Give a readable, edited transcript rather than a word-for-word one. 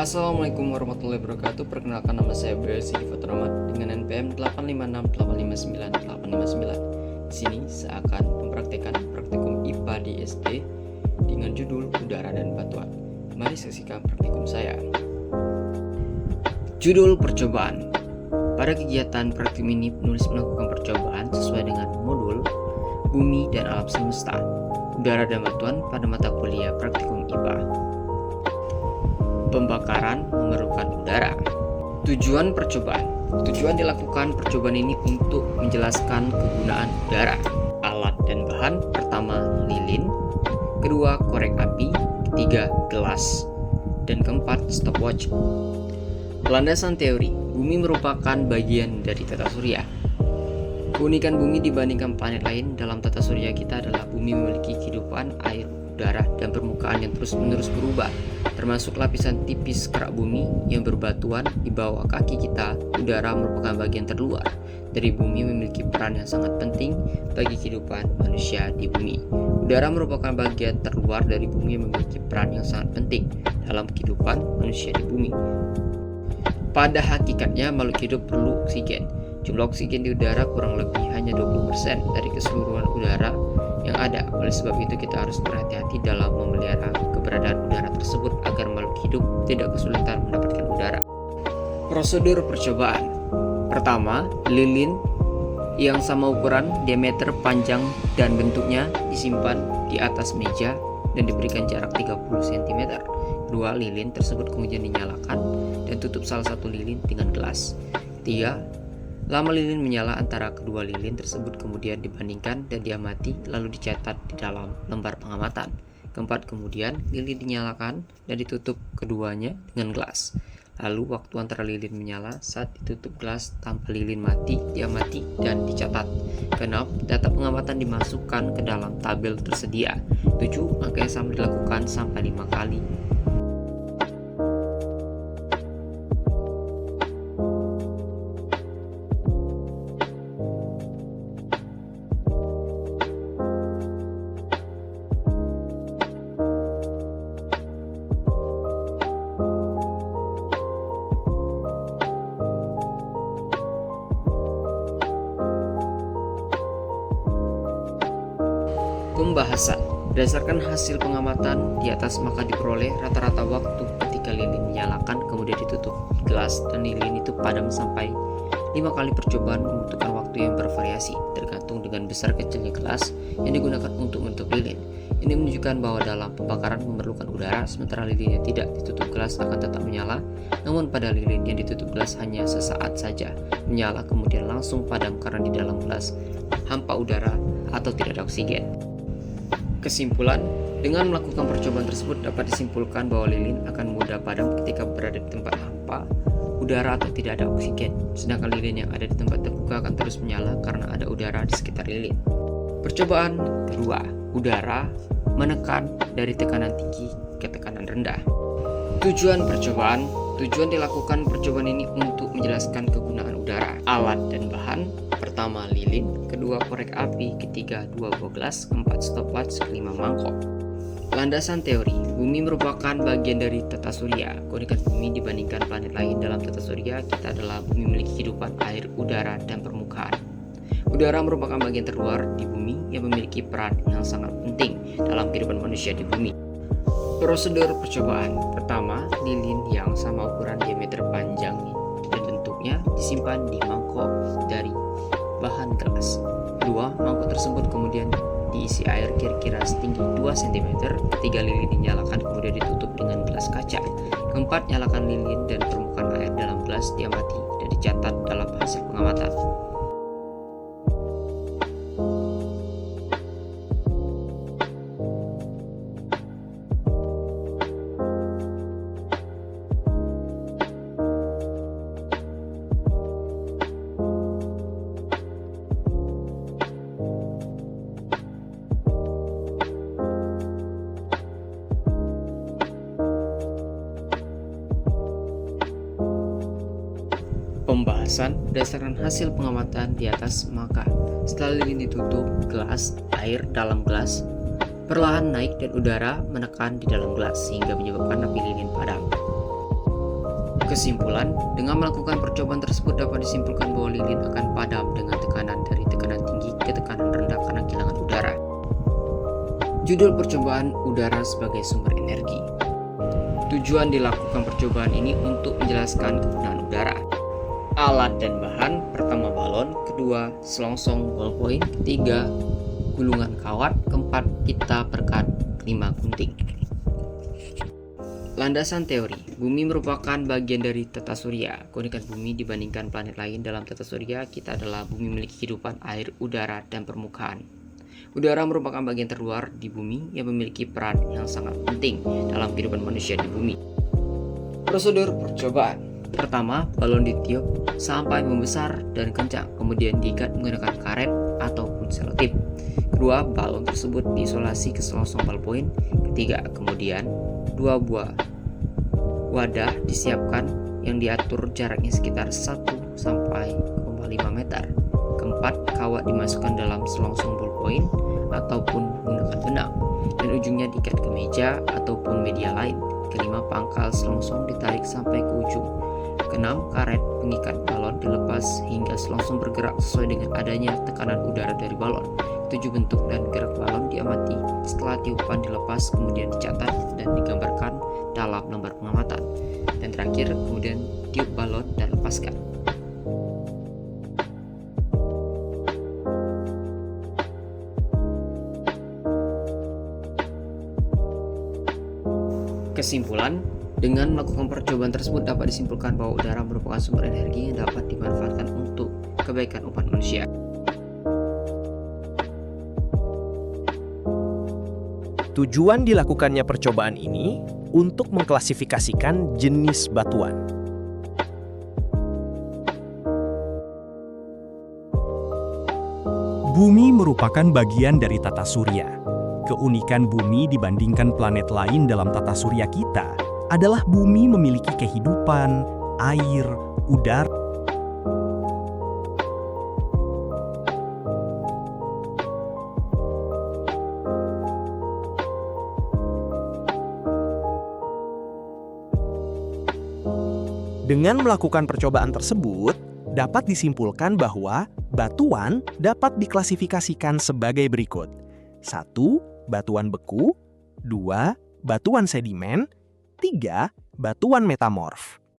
Assalamualaikum warahmatullahi wabarakatuh. Perkenalkan, nama saya Belsi Fatromat dengan NPM 856859859. Di sini saya akan mempraktekkan praktikum IPA di SD dengan judul Udara dan Batuan. Mari saksikan praktikum saya. Judul percobaan. Pada kegiatan praktikum ini, penulis melakukan percobaan sesuai dengan modul Bumi dan Alam Semesta, Udara dan Batuan pada mata kuliah praktikum IPA. Pembakaran memerlukan udara. Tujuan percobaan. Tujuan dilakukan percobaan ini untuk menjelaskan kegunaan udara. Alat dan bahan: pertama lilin, kedua korek api, ketiga gelas, dan keempat stopwatch. Landasan teori. Bumi merupakan bagian dari tata surya. Keunikan bumi dibandingkan planet lain dalam tata surya kita adalah bumi memiliki kehidupan, air, udara, dan permukaan yang terus-menerus berubah, termasuk lapisan tipis kerak bumi yang berbatuan di bawah kaki kita. Udara merupakan bagian terluar dari bumi, memiliki peran yang sangat penting bagi kehidupan manusia di bumi. Udara merupakan bagian terluar dari bumi yang memiliki peran yang sangat penting dalam kehidupan manusia di bumi. Pada hakikatnya, makhluk hidup perlu oksigen. Jumlah oksigen di udara kurang lebih hanya 20% dari keseluruhan udara yang ada. Oleh sebab itu, kita harus berhati-hati dalam memelihara keberadaan udara tersebut agar makhluk hidup tidak kesulitan mendapatkan udara. Prosedur percobaan. Pertama, lilin yang sama ukuran, diameter, panjang, dan bentuknya disimpan di atas meja dan diberikan jarak 30 cm. Kedua, lilin tersebut kemudian dinyalakan dan tutup salah satu lilin dengan gelas. Ketiga, lama lilin menyala antara kedua lilin tersebut kemudian dibandingkan dan diamati, lalu dicatat di dalam lembar pengamatan. Keempat, kemudian lilin dinyalakan dan ditutup keduanya dengan gelas. Lalu waktu antara lilin menyala saat ditutup gelas tanpa lilin mati diamati dan dicatat. Keenam, data pengamatan dimasukkan ke dalam tabel tersedia. 7, angka yang sama dilakukan sampai 5 kali. Pembahasan. Berdasarkan hasil pengamatan di atas, maka diperoleh rata-rata waktu ketika lilin dinyalakan kemudian ditutup gelas dan lilin itu padam sampai 5 kali. Percobaan membutuhkan waktu yang bervariasi tergantung dengan besar kecilnya gelas yang digunakan untuk menutup lilin. Ini menunjukkan bahwa dalam pembakaran memerlukan udara, sementara lilin yang tidak ditutup gelas akan tetap menyala. Namun pada lilin yang ditutup gelas hanya sesaat saja menyala kemudian langsung padam karena di dalam gelas hampa udara atau tidak ada oksigen. Kesimpulan, dengan melakukan percobaan tersebut dapat disimpulkan bahwa lilin akan mudah padam ketika berada di tempat hampa udara atau tidak ada oksigen, sedangkan lilin yang ada di tempat terbuka akan terus menyala karena ada udara di sekitar lilin. Percobaan kedua, udara menekan dari tekanan tinggi ke tekanan rendah. Tujuan percobaan. Tujuan dilakukan percobaan ini untuk menjelaskan kegunaan udara. Alat dan bahan: pertama lilin, kedua korek api, ketiga 2 buah gelas, keempat stopwatch, kelima mangkok. Landasan teori. Bumi merupakan bagian dari tata surya. Keunikan bumi dibandingkan planet lain dalam tata surya kita adalah bumi memiliki kehidupan, air, udara, dan permukaan. Udara merupakan bagian terluar di bumi yang memiliki peran yang sangat penting dalam kehidupan manusia di bumi. Prosedur percobaan. Pertama, lilin yang sama ukuran, diameter, panjang, dan bentuknya disimpan di mangkok dari bahan gelas. Kedua, mangkok tersebut kemudian diisi air kira-kira setinggi 2 cm. Ketiga, lilin dinyalakan kemudian ditutup dengan gelas kaca. Keempat, nyalakan lilin dan permukaan air dalam gelas diamati dan dicatat dalam hasil pengamatan. Pembahasan. Berdasarkan hasil pengamatan di atas, maka setelah lilin ditutup gelas, air dalam gelas perlahan naik dan udara menekan di dalam gelas sehingga menyebabkan api lilin padam. Kesimpulan, dengan melakukan percobaan tersebut dapat disimpulkan bahwa lilin akan padam dengan tekanan dari tekanan tinggi ke tekanan rendah karena kehilangan udara. Judul percobaan udara sebagai sumber energi. Tujuan dilakukan percobaan ini untuk menjelaskan kegunaan udara. Alat dan bahan, pertama balon, kedua selongsong ballpoint, ketiga gulungan kawat, keempat pita perekat, kelima gunting. Landasan teori, bumi merupakan bagian dari tata surya. Keunikan bumi dibandingkan planet lain dalam tata surya kita adalah bumi memiliki kehidupan air, udara, dan permukaan. Udara merupakan bagian terluar di bumi yang memiliki peran yang sangat penting dalam kehidupan manusia di bumi. Prosedur percobaan. Pertama, balon ditiup sampai membesar dan kencang, kemudian diikat menggunakan karet ataupun selotip. Kedua, balon tersebut diisolasi ke selongsong ballpoint. Ketiga, kemudian 2 buah wadah disiapkan yang diatur jaraknya sekitar 1 sampai 5 meter. Keempat, kawat dimasukkan dalam selongsong ballpoint ataupun menggunakan benang dan ujungnya diikat ke meja ataupun media lain. Kelima, pangkal selongsong ditarik sampai ke ujung. Keenam, karet pengikat balon dilepas hingga selongsong bergerak sesuai dengan adanya tekanan udara dari balon. Ketujuh, bentuk dan gerak balon diamati setelah tiupan dilepas, kemudian dicatat dan digambarkan dalam lembar pengamatan. Dan terakhir, kemudian tiup balon dan lepaskan. Kesimpulan, dengan melakukan percobaan tersebut dapat disimpulkan bahwa udara merupakan sumber energi yang dapat dimanfaatkan untuk kebaikan umat manusia. Tujuan dilakukannya percobaan ini untuk mengklasifikasikan jenis batuan. Bumi merupakan bagian dari tata surya. Keunikan bumi dibandingkan planet lain dalam tata surya kita adalah bumi memiliki kehidupan, air, udara, Dengan melakukan percobaan tersebut, dapat disimpulkan bahwa batuan dapat diklasifikasikan sebagai berikut. 1. Batuan beku. 2. Batuan sedimen. 3. Batuan metamorf.